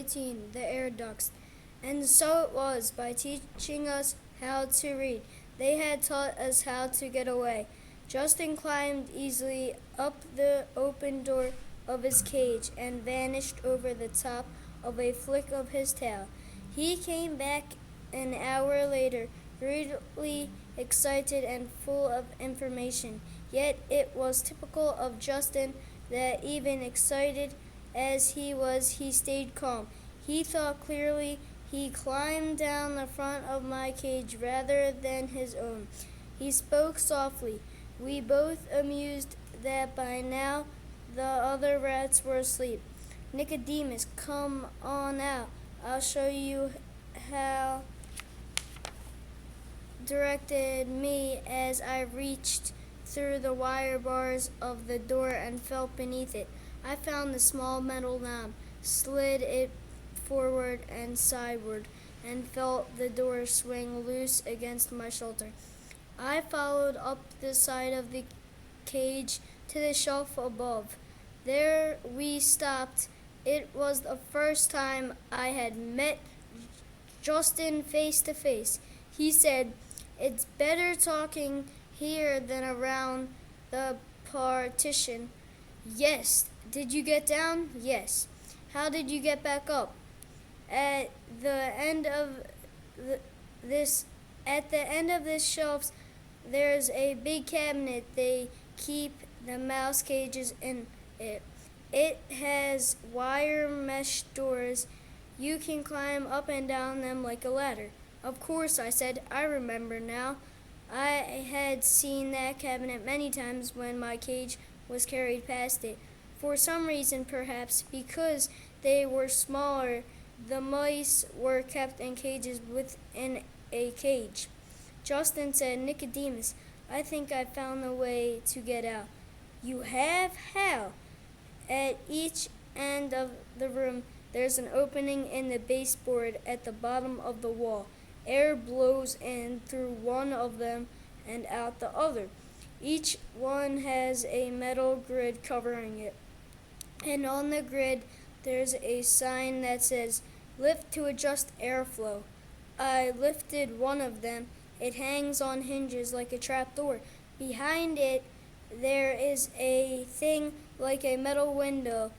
18, The Air Ducks. And so it was, by teaching us how to read, they had taught us how to get away. Justin climbed easily up the open door of his cage and vanished over the top of a flick of his tail. He came back an hour later, greatly excited and full of information. Yet it was typical of Justin that even excited as he was, he stayed calm. He thought clearly. He climbed down the front of my cage rather than his own. He spoke softly. We both amused that by now the other rats were asleep. Nicodemus, come on out. I'll show you how, directed me as I reached through the wire bars of the door and felt beneath it. I found the small metal knob, slid it forward and sideward, and felt the door swing loose against my shoulder. I followed up the side of the cage to the shelf above. There we stopped. It was the first time I had met Justin face to face. He said, "It's better talking here than around the partition." "Yes." "Did you get down?" "Yes." "How did you get back up?" At the end of this shelf, there's a big cabinet. They keep the mouse cages in it. It has wire mesh doors. You can climb up and down them like a ladder. "Of course," I said. "I remember now. I had seen that cabinet many times when my cage was carried past it. For some reason, perhaps because they were smaller, the mice were kept in cages within a cage." Justin said, "Nicodemus, I think I found a way to get out." "You have? How?" "At each end of the room, there's an opening in the baseboard at the bottom of the wall. Air blows in through one of them and out the other. Each one has a metal grid covering it. And on the grid, there's a sign that says, 'Lift to adjust airflow.' I lifted one of them. It hangs on hinges like a trapdoor. Behind it, there is a thing like a metal window.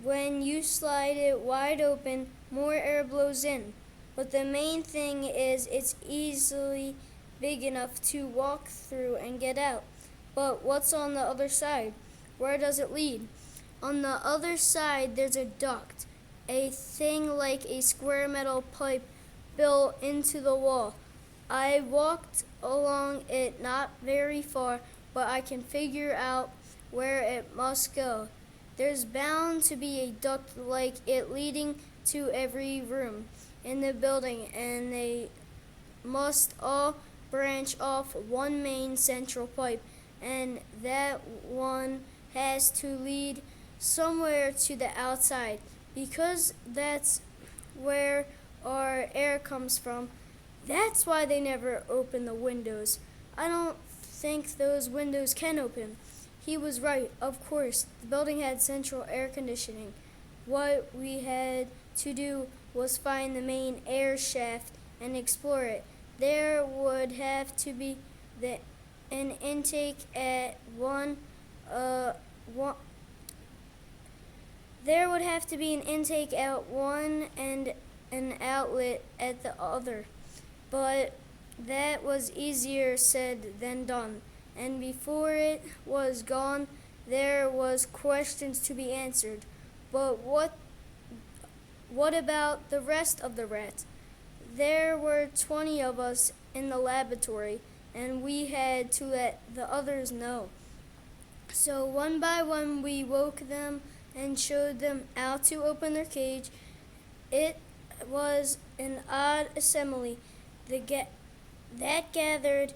When you slide it wide open, more air blows in. But the main thing is it's easily big enough to walk through and get out." "But what's on the other side? Where does it lead?" "On the other side, there's a duct, a thing like a square metal pipe built into the wall. I walked along it not very far, but I can figure out where it must go. There's bound to be a duct like it leading to every room in the building, and they must all branch off one main central pipe, and that one has to lead somewhere to the outside, because that's where our air comes from. That's why they never open the windows. I don't think those windows can open." He was right, of course. The building had central air conditioning. What we had to do was find the main air shaft and explore it. There would have to be an intake at one. There would have to be an intake at one and an outlet at the other. But that was easier said than done. And before it was gone, there was questions to be answered. But what about the rest of the rats? There were 20 of us in the laboratory, and we had to let the others know. So one by one we woke them and showed them how to open their cage. It was an odd assembly that gathered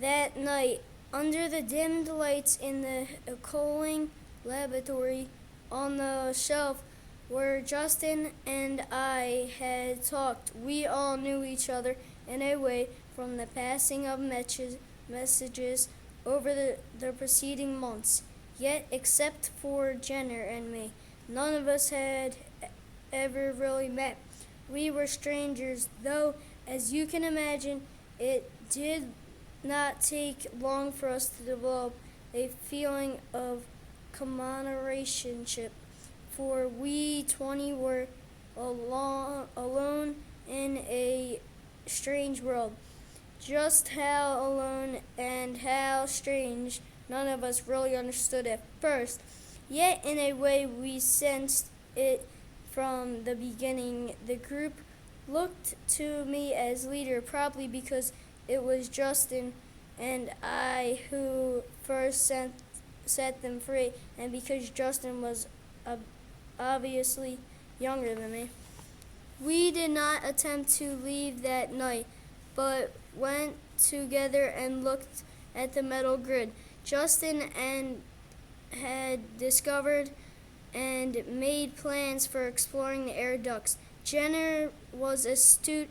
that night under the dimmed lights in the cooling laboratory. On the shelf where Justin and I had talked, we all knew each other in a way from the passing of messages over the preceding months. Yet, except for Jenner and me, none of us had ever really met. We were strangers, though, as you can imagine, it did not take long for us to develop a feeling of comradeship, for we 20 were alone in a strange world. Just how alone and how strange, none of us really understood at first. Yet, in a way, we sensed it from the beginning. The group looked to me as leader, probably because it was Justin and I who first set them free, and because Justin was obviously younger than me. We did not attempt to leave that night, but went together and looked at the metal grid. Justin and had discovered and made plans for exploring the air ducts. Jenner was astute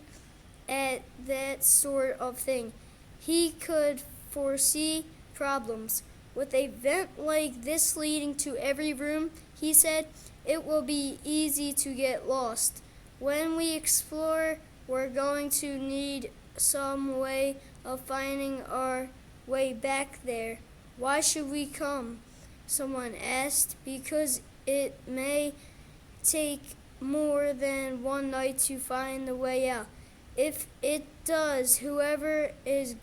at that sort of thing. He could foresee problems. With a vent like this leading to every room, he said, it will be easy to get lost. When we explore, we're going to need some way of finding our way back there. Why should we come? Someone asked. Because it may take more than one night to find the way out. If it does, whoever is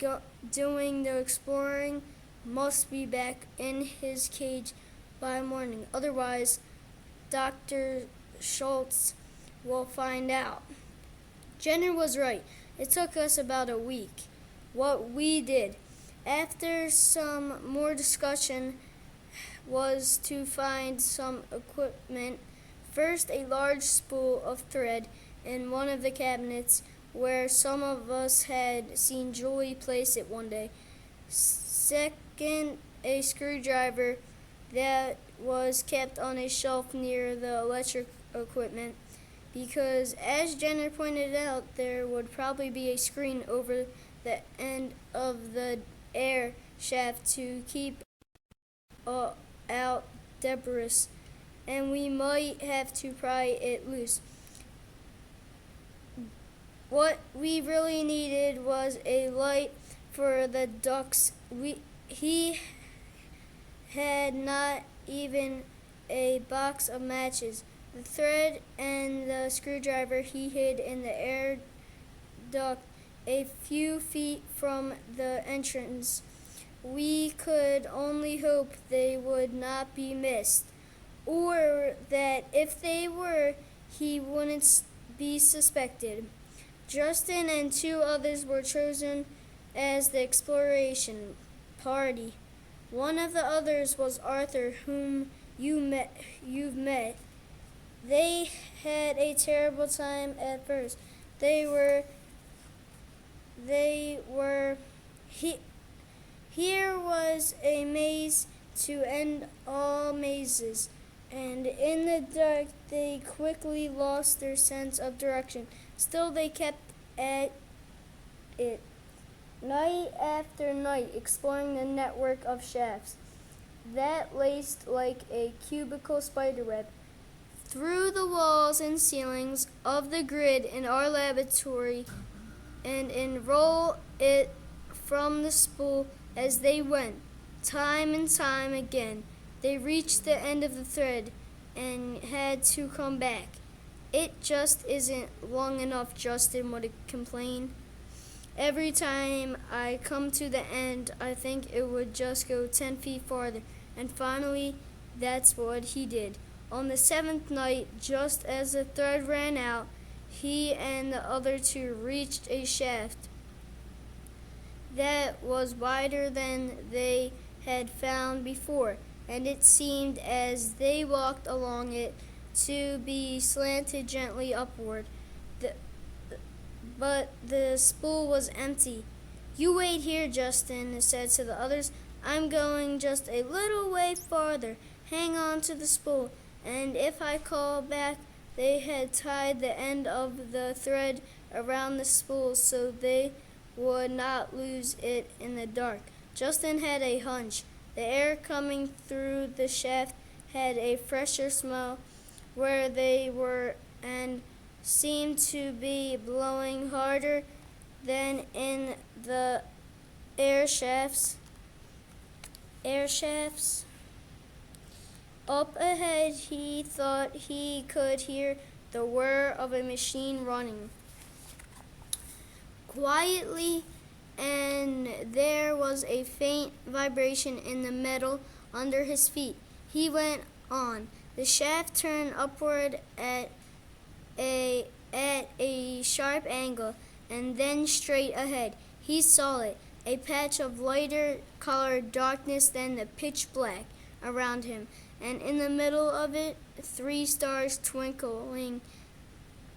doing the exploring must be back in his cage by morning. Otherwise, Dr. Schultz will find out. Jenner was right. It took us about a week. What we did, after some more discussion, was to find some equipment. First, a large spool of thread in one of the cabinets where some of us had seen Julie place it one day. Second, a screwdriver that was kept on a shelf near the electric equipment, because as Jenner pointed out, there would probably be a screen over the end of the air shaft to keep out debris, and we might have to pry it loose. What we really needed was a light for the ducts. He had not even a box of matches. The thread and the screwdriver he hid in the air duct a few feet from the entrance. We could only hope they would not be missed, or that if they were, he wouldn't be suspected. Justin and two others were chosen as the exploration party. One of the others was Arthur, whom you've met. They had a terrible time at first. Here was a maze to end all mazes, and in the dark they quickly lost their sense of direction. Still they kept at it, night after night, exploring the network of shafts that laced like a cubical spiderweb through the walls and ceilings of the grid in our laboratory, and enroll it from the spool as they went. Time and time again, they reached the end of the thread and had to come back. It just isn't long enough, Justin would complain. Every time I come to the end, I think it would just go 10 feet farther. And finally, that's what he did. On the seventh night, just as the thread ran out, he and the other two reached a shaft that was wider than they had found before, and it seemed as they walked along it to be slanted gently upward. But the spool was empty. You wait here, Justin said to the others. I'm going just a little way farther. Hang on to the spool, and if I call back, they had tied the end of the thread around the spool so they would not lose it in the dark. Justin had a hunch. The air coming through the shaft had a fresher smell where they were, and seemed to be blowing harder than in the air shafts. Up ahead, he thought he could hear the whir of a machine running quietly, and there was a faint vibration in the metal under his feet. He went on. The shaft turned upward at a sharp angle, and then straight ahead. He saw it, a patch of lighter colored darkness than the pitch black around him, and in the middle of it, 3 stars twinkling.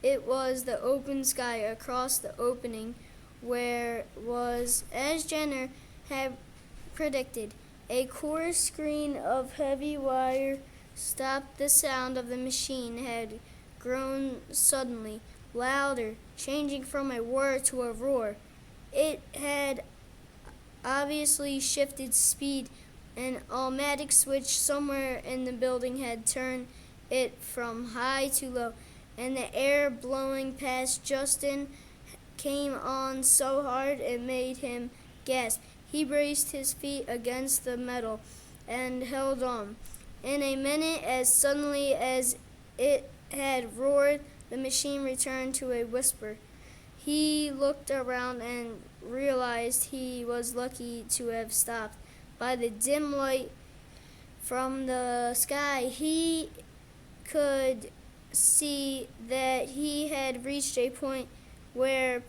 It was the open sky across the opening, where was, as Jenner had predicted, a coarse screen of heavy wire stopped. The sound of the machine had grown suddenly louder, changing from a whir to a roar. It had obviously shifted speed. An automatic switch somewhere in the building had turned it from high to low, and the air blowing past Justin came on so hard it made him gasp. He braced his feet against the metal and held on. In a minute, as suddenly as it had roared, the machine returned to a whisper. He looked around and realized he was lucky to have stopped. By the dim light from the sky, he could see that he had reached a point where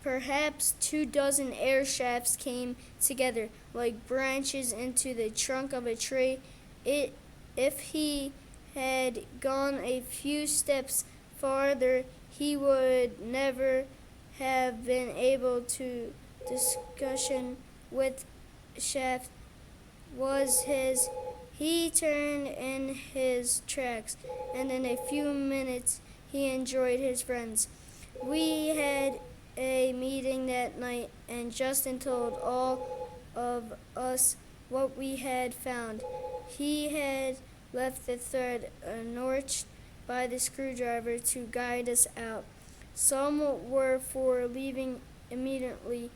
perhaps 24 air shafts came together like branches into the trunk of a tree. If he had gone a few steps farther, he would never have been able to discussion with shaft was his. He turned in his tracks, and in a few minutes he enjoyed his friends. We had a meeting that night, and Justin told all of us what we had found. He had left the thread notched by the screwdriver to guide us out. Some were for leaving immediately,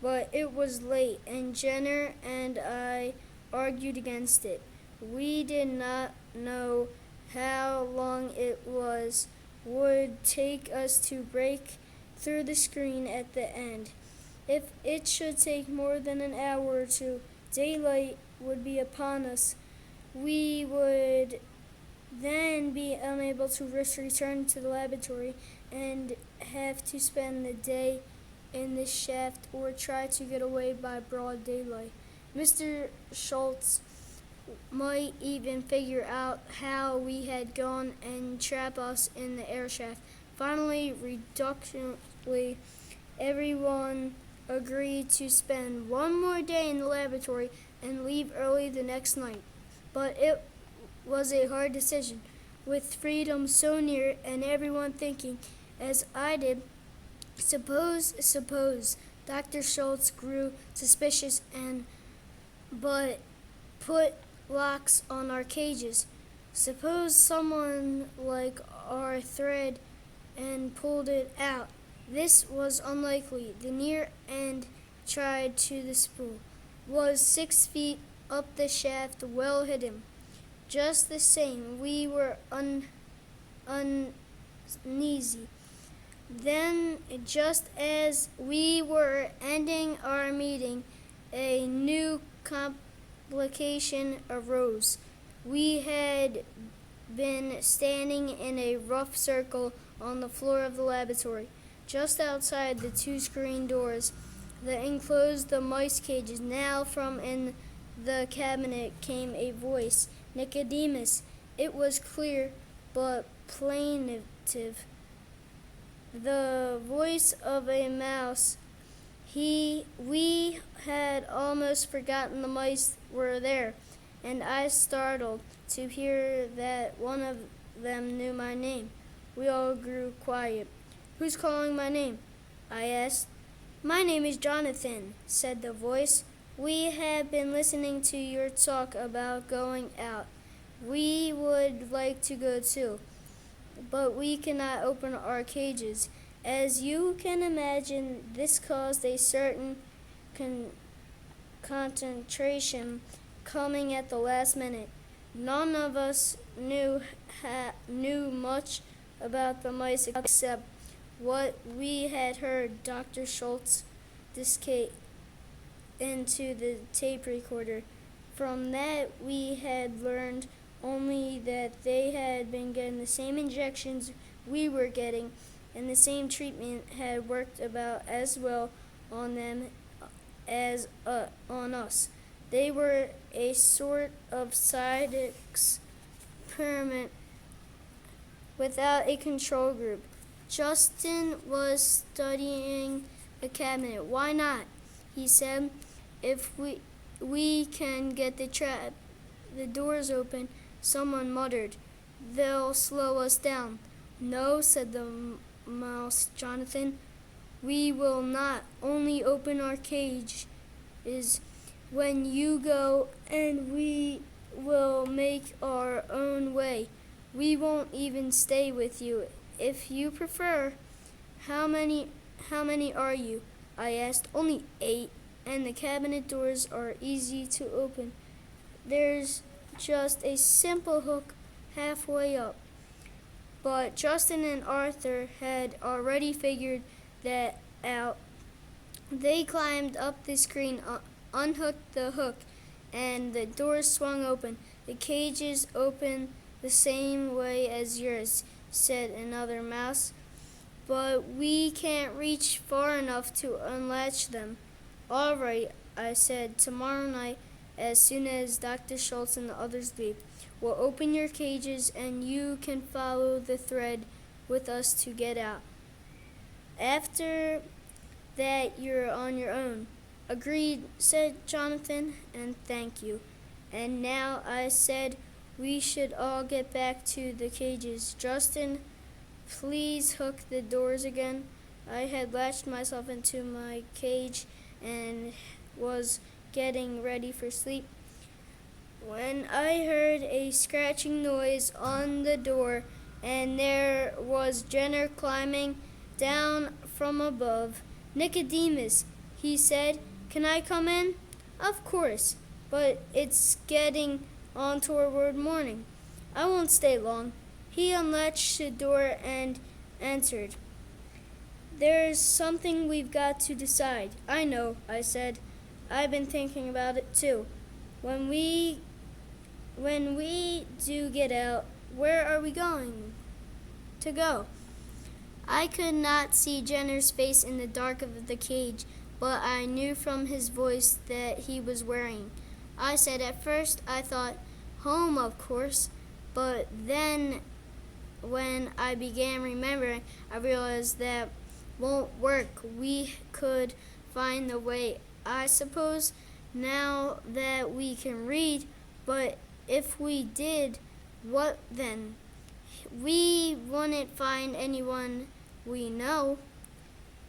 but it was late, and Jenner and I argued against it. We did not know how long it would take us to break through the screen at the end. If it should take more than an hour or two, daylight would be upon us. We would then be unable to return to the laboratory and have to spend the day in the shaft or try to get away by broad daylight. Mr. Schultz might even figure out how we had gone and trap us in the air shaft. Finally, reluctantly, everyone agreed to spend one more day in the laboratory and leave early the next night. But it was a hard decision, with freedom so near and everyone thinking, as I did, suppose. Dr. Schultz grew suspicious but put locks on our cages. Suppose someone like our thread and pulled it out. This was unlikely. The near end tied to the spool was 6 feet up the shaft, well hidden. Just the same, we were uneasy. Then, just as we were ending our meeting, a new complication arose. We had been standing in a rough circle on the floor of the laboratory, just outside the 2 screen doors that enclosed the mice cages. Now from in the cabinet came a voice, Nicodemus. It was clear but plaintive, the voice of a mouse. We had almost forgotten the mice were there, and I startled to hear that one of them knew my name. We all grew quiet. Who's calling my name? I asked. My name is Jonathan, said the voice. We have been listening to your talk about going out. We would like to go too. but we cannot open our cages. As you can imagine, this caused a certain concentration coming at the last minute. None of us knew much about the mice except what we had heard Dr. Schultz discate into the tape recorder. From that, we had learned only that they had been getting the same injections we were getting, and the same treatment had worked about as well on them as on us. They were a sort of side experiment without a control group. Justin was studying a cabinet. Why not? He said, if we can get the doors open. Someone muttered, they'll slow us down. No, said the mouse Jonathan. We will not only open our cage is when you go, and we will make our own way. We won't even stay with you if you prefer. How many are you? I asked. Only 8, and the cabinet doors are easy to open. There's just a simple hook halfway up. But Justin and Arthur had already figured that out. They climbed up the screen, unhooked the hook, and the doors swung open. The cages open the same way as yours, said another mouse, but we can't reach far enough to unlatch them. All right, I said, tomorrow night, as soon as Dr. Schultz and the others leave, we'll open your cages and you can follow the thread with us to get out. After that, you're on your own. Agreed, said Jonathan, and thank you. And now, I said, we should all get back to the cages. Justin, please hook the doors again. I had latched myself into my cage and was getting ready for sleep when I heard a scratching noise on the door, and there was Jenner climbing down from above. Nicodemus, he said, can I come in? Of course, but it's getting on toward morning. I won't stay long. He unlatched the door and entered. There's something we've got to decide. I know, I said. I've been thinking about it too. When we do get out, where are we going to go? I could not see Jenner's face in the dark of the cage, but I knew from his voice that he was worrying. I said, at first I thought, home, of course, but then when I began remembering, I realized that won't work. We could find the way, I suppose, now that we can read, but if we did, what then? We wouldn't find anyone we know.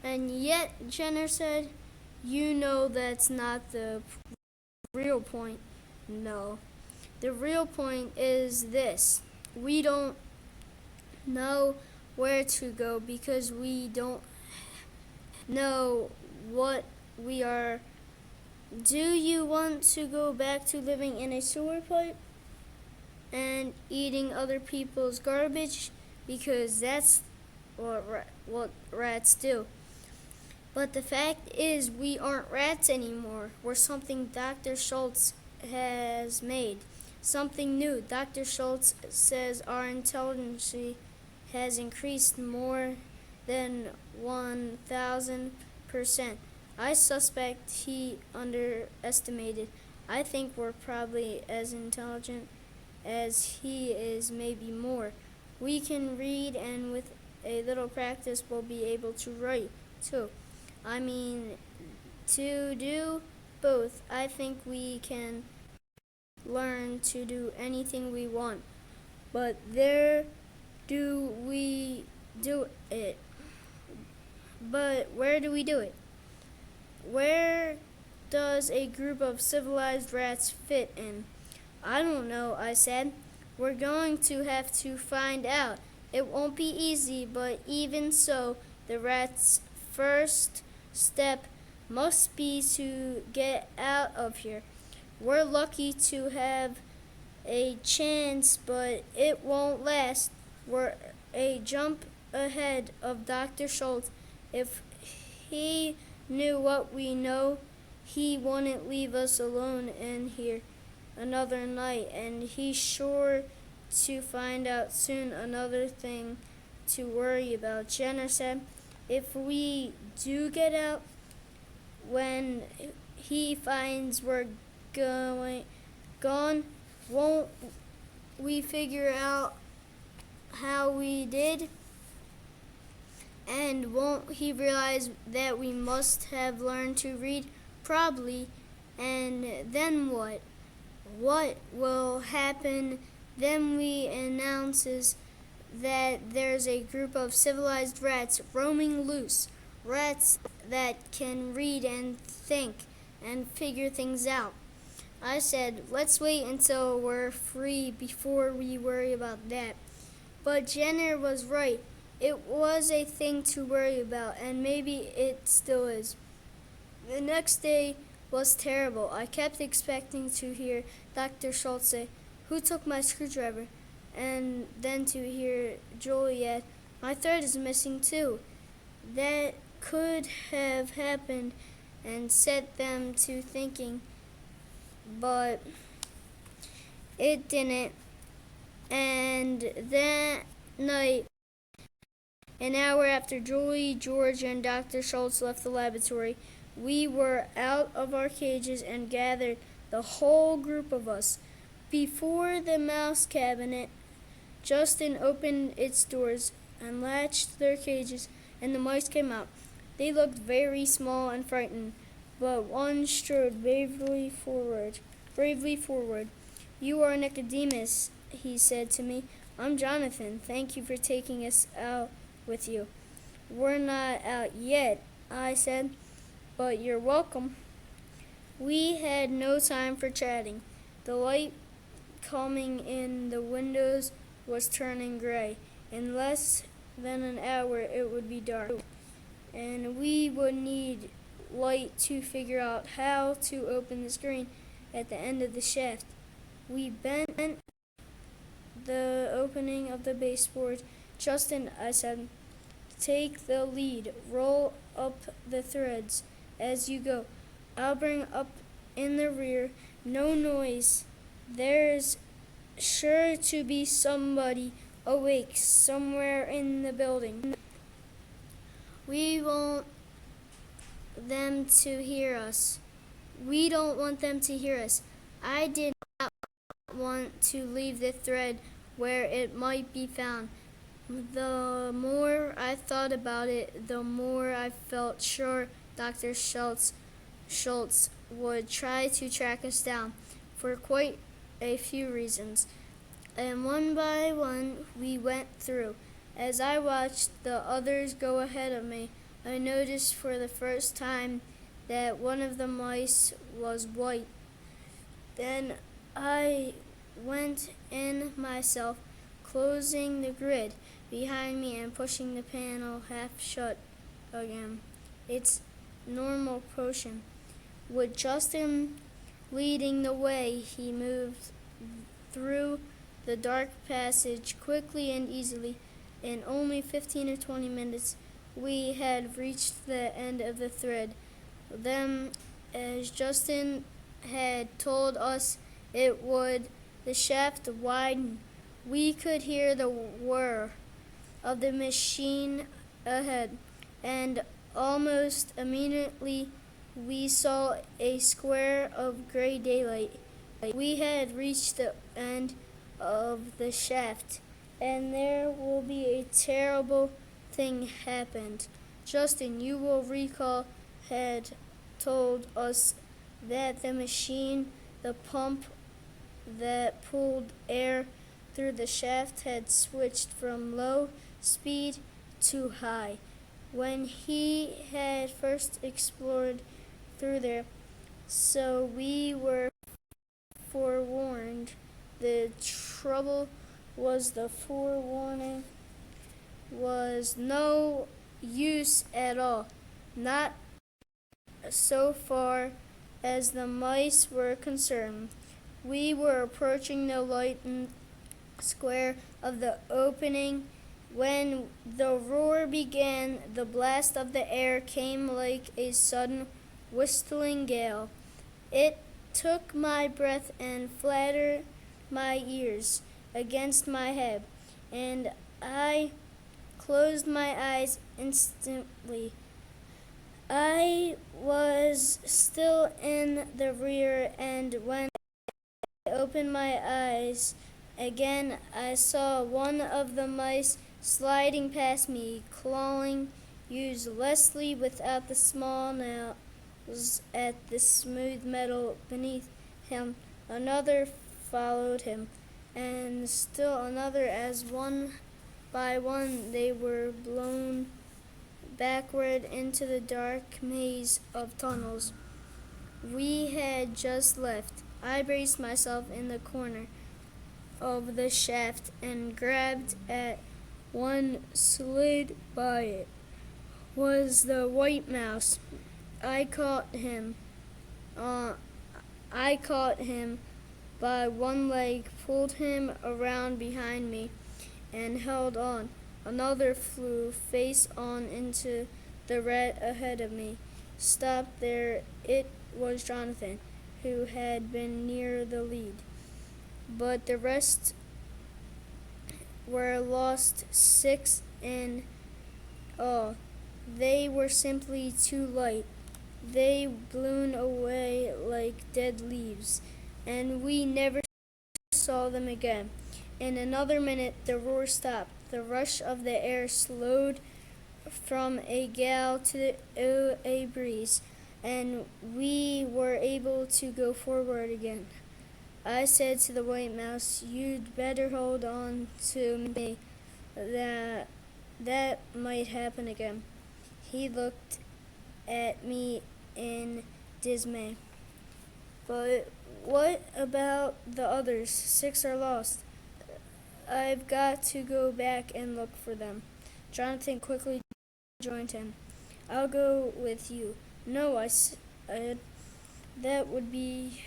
And yet, Jenner said, you know that's not the real point. No. The real point is this. We don't know where to go because we don't know what we are. Do you want to go back to living in a sewer pipe and eating other people's garbage? Because that's what rats do. But the fact is, we aren't rats anymore. We're something Dr. Schultz has made. Something new. Dr. Schultz says our intelligence has increased more than 1,000%. I suspect he underestimated. I think we're probably as intelligent as he is, maybe more. We can read, and with a little practice, we'll be able to write, too. I mean, to do both. I think we can learn to do anything we want. But where do we do it? Where does a group of civilized rats fit in? I don't know, I said. We're going to have to find out. It won't be easy, but even so, the rat's first step must be to get out of here. We're lucky to have a chance, but it won't last. We're a jump ahead of Dr. Schultz. If he knew what we know, he wouldn't leave us alone in here another night, and he's sure to find out soon. Another thing to worry about, Jenner said. If we do get out, when he finds we're gone, won't we figure out how we did? And won't he realize that we must have learned to read? Probably. And then what? What will happen then? We announces that there's a group of civilized rats roaming loose. Rats that can read and think and figure things out. I said, let's wait until we're free before we worry about that. But Jenner was right. It was a thing to worry about, and maybe it still is. The next day was terrible. I kept expecting to hear Dr. Schultz say, "Who took my screwdriver?" And then to hear Juliet, "My thread is missing too." That could have happened and set them to thinking, but it didn't. And that night, an hour after Julie, George, and Dr. Schultz left the laboratory, we were out of our cages and gathered, the whole group of us, before the mouse cabinet. Justin opened its doors and latched their cages, and the mice came out. They looked very small and frightened, but one strode bravely forward. "You are Nicodemus," he said to me. "I'm Jonathan. Thank you for taking us out with you." "We're not out yet," I said, "but you're welcome." We had no time for chatting. The light coming in the windows was turning gray. In less than an hour it would be dark, and we would need light to figure out how to open the screen at the end of the shaft. We bent the opening of the baseboard. "Justin," I said, "take the lead. Roll up the threads as you go. I'll bring up in the rear. No noise. There's sure to be somebody awake somewhere in the building. We want them to hear us. We don't want them to hear us." I did not want to leave the thread where it might be found. The more I thought about it, the more I felt sure Dr. Schultz would try to track us down, for quite a few reasons. And one by one we went through. As I watched the others go ahead of me, I noticed for the first time that one of the mice was white. Then I went in myself, closing the grid behind me and pushing the panel half shut again. Its normal motion. With Justin leading the way, he moved through the dark passage quickly and easily. In only 15 or 20 minutes, we had reached the end of the thread. Then, as Justin had told us it would, the shaft widened. We could hear the whir of the machine ahead, and almost immediately we saw a square of gray daylight. We had reached the end of the shaft, and there will be a terrible thing happened. Justin, you will recall, had told us that the machine, the pump that pulled air through the shaft, had switched from low speed to high when he had first explored through there. So we were forewarned. The trouble was the forewarning was no use at all, not so far as the mice were concerned. We were approaching the lightened square of the opening when the roar began. The blast of the air came like a sudden whistling gale. It took my breath and flattened my ears against my head, and I closed my eyes instantly. I was still in the rear, and when I opened my eyes again, I saw one of the mice sliding past me, clawing uselessly without the small nails at the smooth metal beneath him. Another followed him, and still another, as one by one they were blown backward into the dark maze of tunnels we had just left. I braced myself in the corner of the shaft and grabbed at one. Slid by it was the white mouse. I caught him. I caught him by one leg, pulled him around behind me, and held on. Another flew face on into the rat ahead of me. Stopped there. It was Jonathan, who had been near the lead. But the rest were lost, 6 in all. They were simply too light. They blown away like dead leaves, and we never saw them again. In another minute the roar stopped. The rush of the air slowed from a gale to a breeze, and we were able to go forward again. I said to the white mouse, "You'd better hold on to me. That might happen again." He looked at me in dismay. "But what about the others? 6 are lost." "I've got to go back and look for them." Jonathan quickly joined him. "I'll go with you." "No," I said. "That would be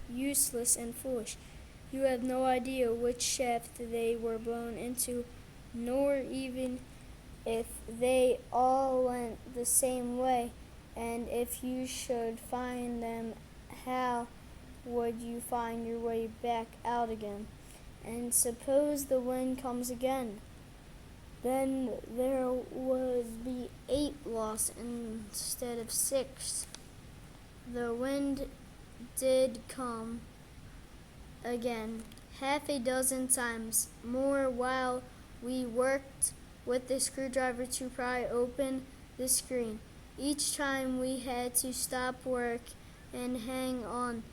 useless and foolish. You have no idea which shaft they were blown into, nor even if they all went the same way. And if you should find them, how would you find your way back out again? And suppose the wind comes again? Then there would be 8 lost instead of 6. The wind did come again, half a dozen times more, while we worked with the screwdriver to pry open the screen. Each time we had to stop work and hang on.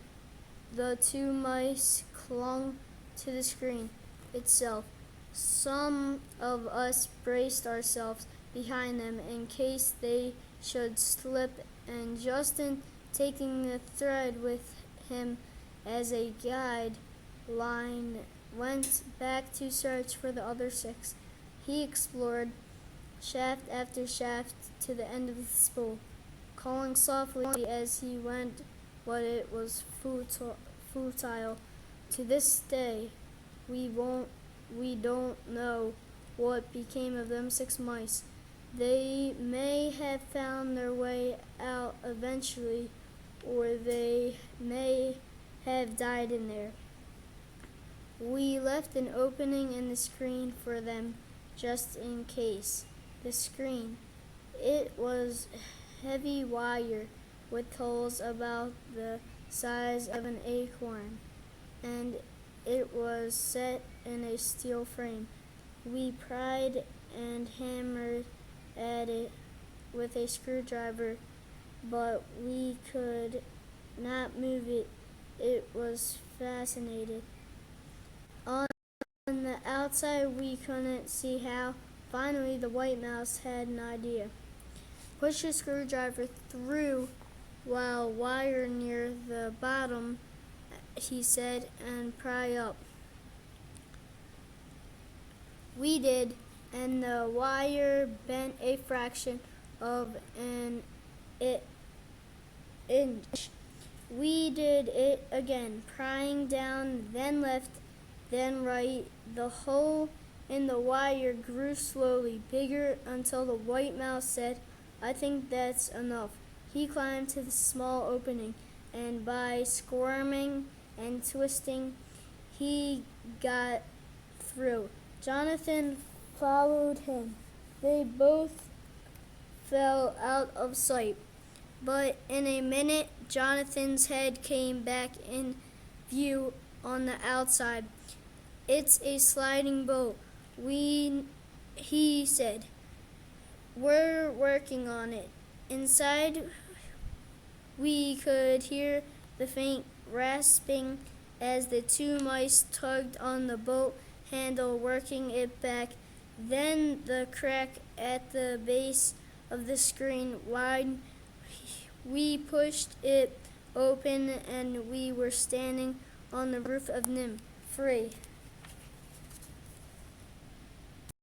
The 2 mice clung to the screen itself. Some of us braced ourselves behind them in case they should slip, and Justin, taking the thread with him as a guide line, went back to search for the other 6. He explored shaft after shaft to the end of the spool, calling softly as he went, but it was futile. To this day, we don't know what became of them 6 mice. They may have found their way out eventually, or they may have died in there. We left an opening in the screen for them just in case. The screen, it was heavy wire with holes about the size of an acorn, and it was set in a steel frame. We pried and hammered at it with a screwdriver, but we could not move it. It was fastened. On the outside we couldn't see how. Finally, the white mouse had an idea. "Push the screwdriver through while wire near the bottom," he said, "and pry up." We did. and the wire bent a fraction of an inch. We did it again, prying down, then left, then right. The hole in the wire grew slowly bigger until the white mouse said, "I think that's enough." He climbed to the small opening, and by squirming and twisting, he got through. Jonathan followed him. They both fell out of sight. But in a minute, Jonathan's head came back in view on the outside. "It's a sliding boat," he said. "We're working on it." Inside, we could hear the faint rasping as the two mice tugged on the boat handle, working it back. Then the crack at the base of the screen widened. We pushed it open, and we were standing on the roof of NIMH, free.